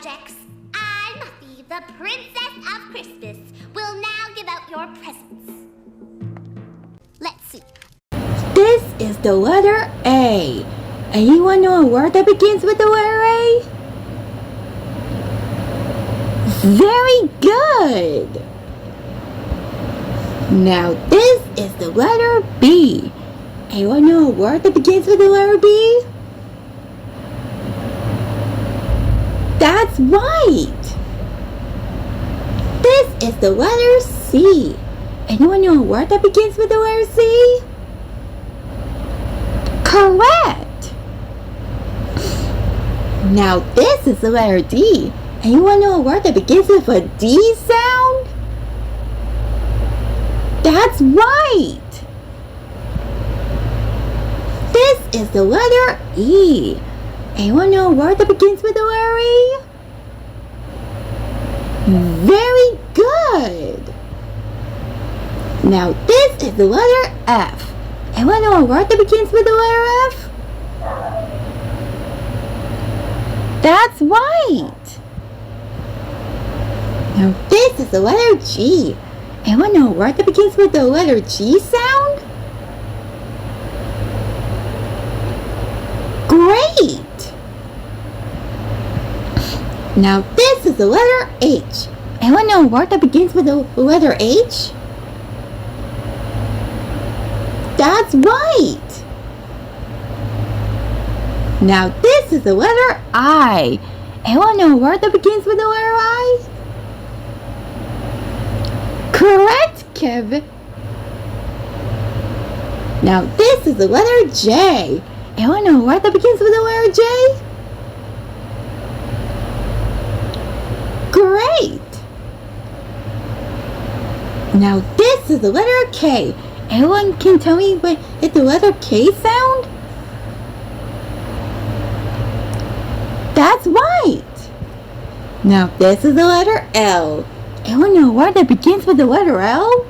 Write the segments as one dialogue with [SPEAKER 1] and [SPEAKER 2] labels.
[SPEAKER 1] projects. I, Muffy, the Princess of Christmas, will now give out your presents. Let's see.
[SPEAKER 2] This is the letter A. Anyone know a word that begins with the letter A? Very good! Now this is the letter B. Anyone know a word that begins with the letter B? That's right! This is the letter C. Anyone know a word that begins with the letter C? Correct! Now this is the letter D. Anyone know a word that begins with a D sound? That's right! This is the letter E. Anyone know a word that begins with the letter E? Very good! Now this is the letter F. Anyone know a word that begins with the letter F? That's right! Now this is the letter G. Anyone know a word that begins with the letter G sound? Great! Now this is the letter H. Anyone know a word that begins with the letter H? That's right! Now this is the letter I. Anyone know a word that begins with the letter I? Correct, Kevin. Now this is the letter J. Anyone know a word that begins with the letter J? Great! Now this is the letter K. Anyone can tell me what is the letter K sound? That's right! Now this is the letter L. Anyone know a word that begins with the letter L?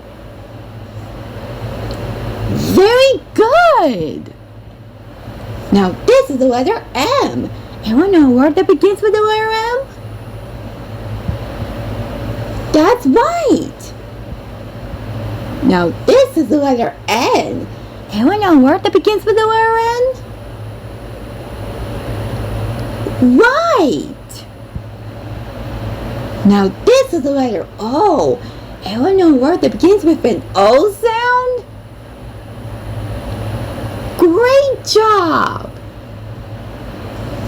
[SPEAKER 2] Very good! Now this is the letter M. Anyone know a word that begins with the letter M? That's right! Now this is the letter N. Anyone know a word that begins with the letter N? Right! Now this is the letter O. Anyone know a word that begins with an O sound? Great job!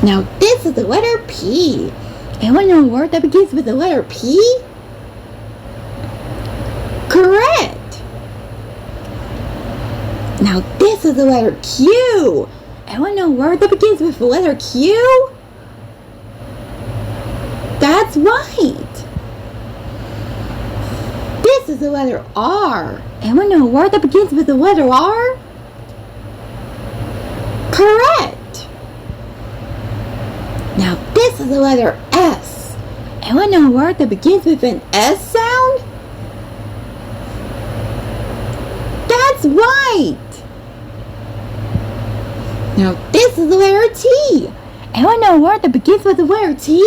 [SPEAKER 2] Now this is the letter P. Anyone know a word that begins with the letter P? Correct! Now this is the letter Q. Anyone know a word that begins with the letter Q? That's right! This is the letter R. Anyone know a word that begins with the letter R? Correct! Now this is the letter S. Anyone know a word that begins with an S sound? That's right! Now this is the letter T. Anyone know a word that begins with the letter T?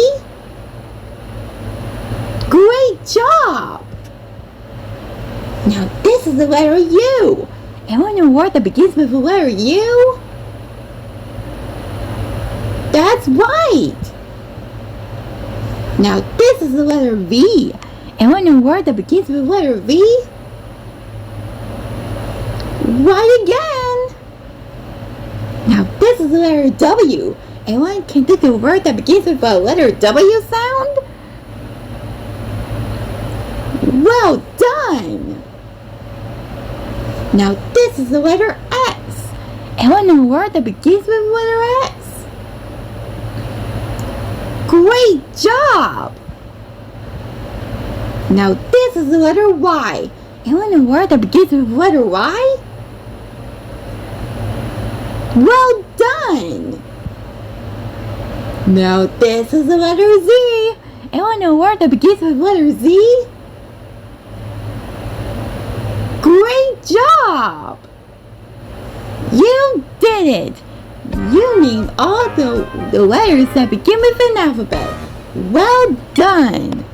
[SPEAKER 2] Great job! Now this is the letter U. Anyone know a word that begins with the letter U? That's right! Now this is the letter V. Anyone know a word that begins with the letter V? Right again! Now this is the letter W. Anyone can think of a word that begins with a letter W sound? Well done! Now this is the letter X. Anyone know a word that begins with the letter X? Great job! Now this is the letter Y. Anyone know a word that begins with the letter Y? Well done! Now this is the letter Z. Anyone know a word that begins with the letter Z? Great job! You did it! You named all the letters that begin with an alphabet. Well done!